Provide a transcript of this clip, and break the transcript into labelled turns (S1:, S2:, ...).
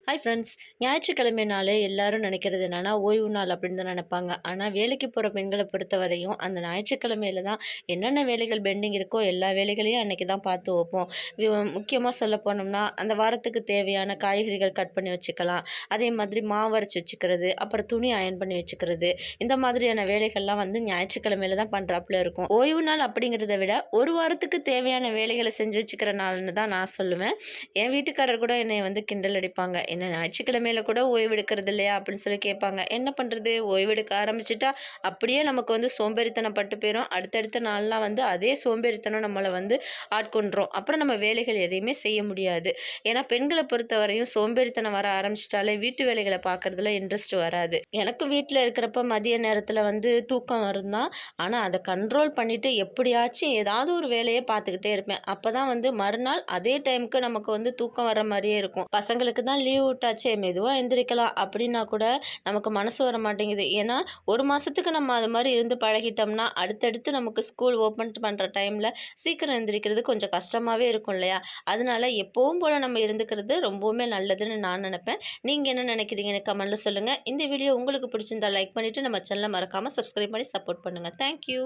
S1: Hi friends. ஞாயிற்றுக்கிழமைனாலே எல்லாரும் நினைக்கிறது என்னன்னா, ஓய்வு நாள் அப்படின்னு தான் நினைப்பாங்க. ஆனா, வேலைக்கு போற பெண்கள பொறுத்தவரையும், அந்த ஞாயிற்றுக்கிழமையில தான் என்னென்ன வேலைகள் பெண்டிங் இருக்கோ, எல்லா வேலைகளையும் அன்னைக்கு தான் பார்த்து வைப்போம். முக்கியமா சொல்ல போனோம்னா, அந்த வாரத்துக்கு தேவையான காய்கறிகள் கட் பண்ணி வச்சுக்கலாம். அதே மாதிரி மாவு அரைச்சு வச்சுக்கிறது, அப்புறம் துணி அயர்ன் பண்ணி வச்சுக்கிறது. இந்த மாதிரியான வேலைகள்லாம் வந்து ஞாயிற்றுக்கிழமையில தான் பண்றாப்புல இருக்கும். ஓய்வு நாள் அப்படிங்கிறத விட, ஒரு வாரத்துக்கு தேவையான வேலைகள செஞ்சு வச்சுக்கிற நாள்னு தான் நான் சொல்லுவேன். என் வீட்டுக்காரர் கூட என்னைய வந்து கிண்டல் அடிப்பாங்க. "என்ன ஞாயிற்றுக்கிழமையில கூட ஓய்வு எடுக்கிறது இல்லையா?" அப்படின்னு சொல்லி கேட்பாங்க. என்ன பண்றது? ஓய்வெடுக்க ஆரம்பிச்சுட்டா, அப்படியே நமக்கு வந்து சோம்பேறித்தனம் பட்டு போயிரும். அடுத்தடுத்த நாள்லாம் வந்து அதே சோம்பேறித்தனம் நம்மள வந்து ஆட்கொண்டுரும். அப்புறம் நம்ம வேலைகள் எதையுமே செய்ய முடியாது. ஏன்னா பெண்கள பொறுத்தவரையும் சோம்பேறித்தனம் வர ஆரம்பிச்சுட்டாலே வீட்டு வேலைகள பார்க்கறதுல இன்ட்ரெஸ்ட் வராது. எனக்கும் வீட்ல இருக்கிறப்ப மதிய நேரத்தில வந்து தூக்கம் வரும் தான். ஆனா அத கண்ட்ரோல் பண்ணிட்டு எப்படியாச்சும் ஏதாவது ஒரு வேலைய பார்த்துக்கிட்டே இருப்பேன். அப்பதான் வந்து மறுநாள் அதே டைம்க்கு நமக்கு வந்து தூக்கம் வர மாரியே இருக்கும். பசங்களுக்கு தான் லீவ் விட்டாச்சே மெதுவா எந்திரிக்கலாம் அப்படின்னா கூட நமக்கு மனசு வர மாட்டேங்குது. ஏன்னா, 1 மாசத்துக்கு நம்ம அது மாரி இருந்து பழகிட்டோம்னா, அடுத்தடுத்து நமக்கு ஸ்கூல் ஓப்பன் பண்ற டைம்ல சீக்கிரம் எந்திரிக்கிறது கொஞ்சம் கஷ்டமாவே இருக்கும் இல்லையா? அதனால எப்பவும் போல நம்ம இருந்துக்கிறது ரொம்பவுமே நல்லதுன்னு நான் நெனைப்பேன். நீங்க என்ன நெனைக்கிறீங்கன்னு கமெண்ட்ல சொல்லுங்க. இந்த வீடியோ உங்களுக்கு பிடிச்சிருந்தா லைக் பண்ணிட்டு நம்ம சேனல மறக்காம சப்ஸ்கிரைப் பண்ணி சப்போர்ட் பண்ணுங்க. Thank you.